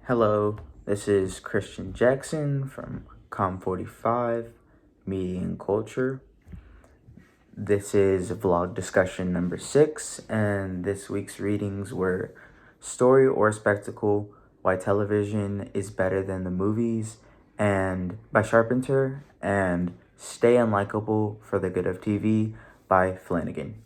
Hello, this is Christian Jackson from Com45 Media and Culture. This is vlog discussion number 6, and this week's readings were Story or Spectacle, Why Television is Better Than the Movies, and by Sharpenter, and Stay Unlikable for the Good of TV by Flanagan.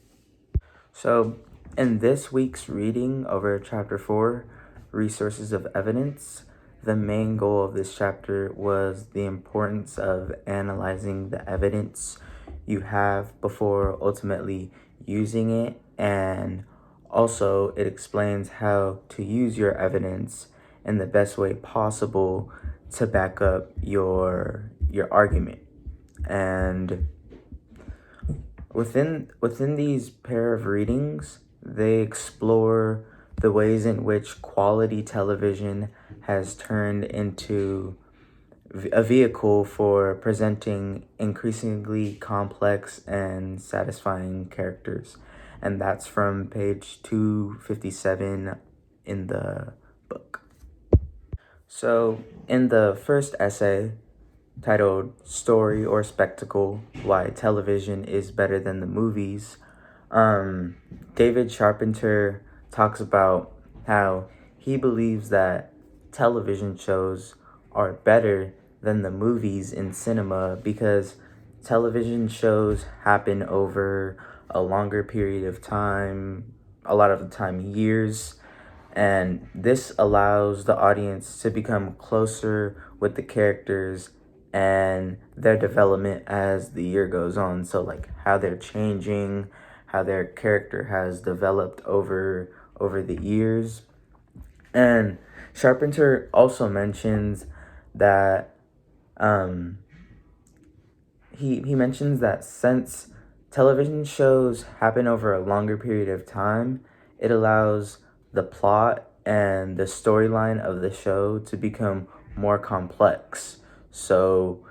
So, in this week's reading over chapter 4, Resources of Evidence, the main goal of this chapter was the importance of analyzing the evidence you have before ultimately using it, and also it explains how to use your evidence in the best way possible to back up your argument. And Within these pair of readings, they explore the ways in which quality television has turned into a vehicle for presenting increasingly complex and satisfying characters. And that's from page 257 in the book. So, in the first essay, titled Story or Spectacle, Why Television is Better Than the Movies, David Sharpenter talks about how he believes that television shows are better than the movies in cinema because television shows happen over a longer period of time, a lot of the time years, and this allows the audience to become closer with the characters and their development as the year goes on. So like how they're changing, how their character has developed over the years. And Sharpenter also mentions that he mentions that since television shows happen over a longer period of time, it allows the plot and the storyline of the show to become more complex. So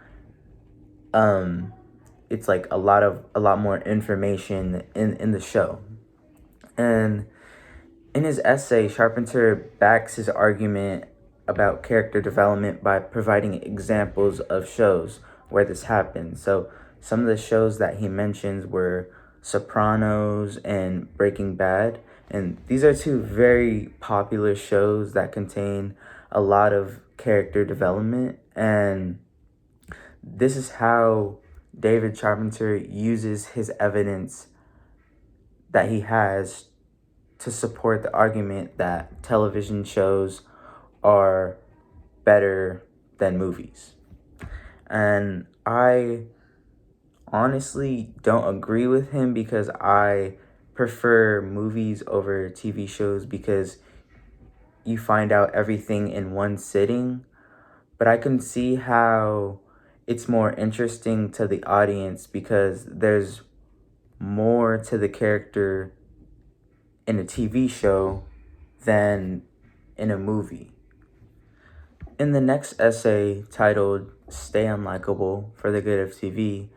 it's like a lot more information in the show. And in his essay, Sharpenter backs his argument about character development by providing examples of shows where this happens. So some of the shows that he mentions were Sopranos and Breaking Bad. And these are two very popular shows that contain a lot of character development. And this is how David Sharpenter uses his evidence that he has to support the argument that television shows are better than movies. And I honestly don't agree with him because I prefer movies over TV shows because you find out everything in one sitting. But I can see how it's more interesting to the audience because there's more to the character in a TV show than in a movie. In the next essay titled Stay Unlikable for the Good of TV,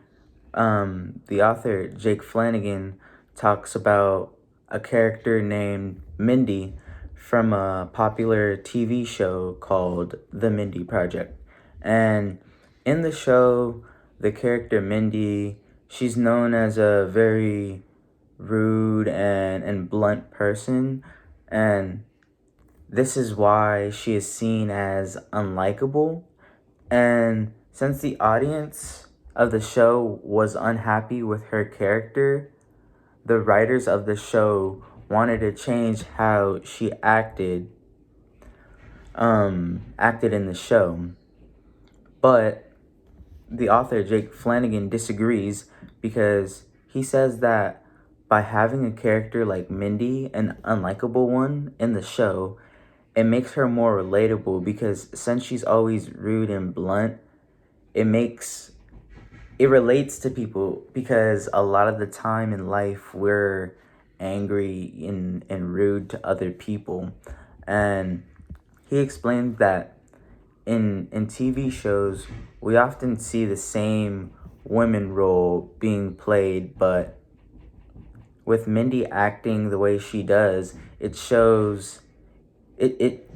the author Jake Flanagan talks about a character named Mindy from a popular TV show called The Mindy Project. And in the show, the character Mindy, she's known as a very rude and blunt person, and this is why she is seen as unlikable. And since the audience of the show was unhappy with her character, the writers of the show wanted to change how she acted in the show. But the author Jake Flanagan disagrees because he says that by having a character like Mindy, an unlikable one in the show, it makes her more relatable because since she's always rude and blunt, it relates to people because a lot of the time in life we're angry and rude to other people. And he explained that in TV shows, we often see the same women role being played, but with Mindy acting the way she does, it shows it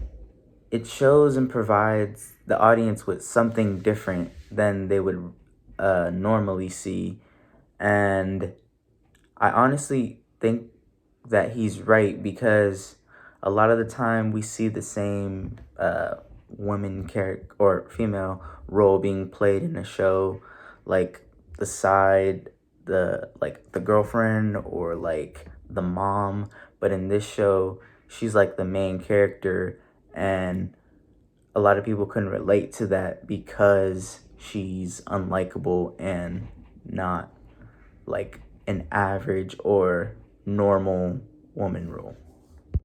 it shows and provides the audience with something different than they would normally see. And I honestly think that he's right, because a lot of the time we see the same woman character or female role being played in a show, like the side, the girlfriend, or like the mom. But in this show, she's like the main character, and a lot of people couldn't relate to that because she's unlikable and not like an average or normal woman role.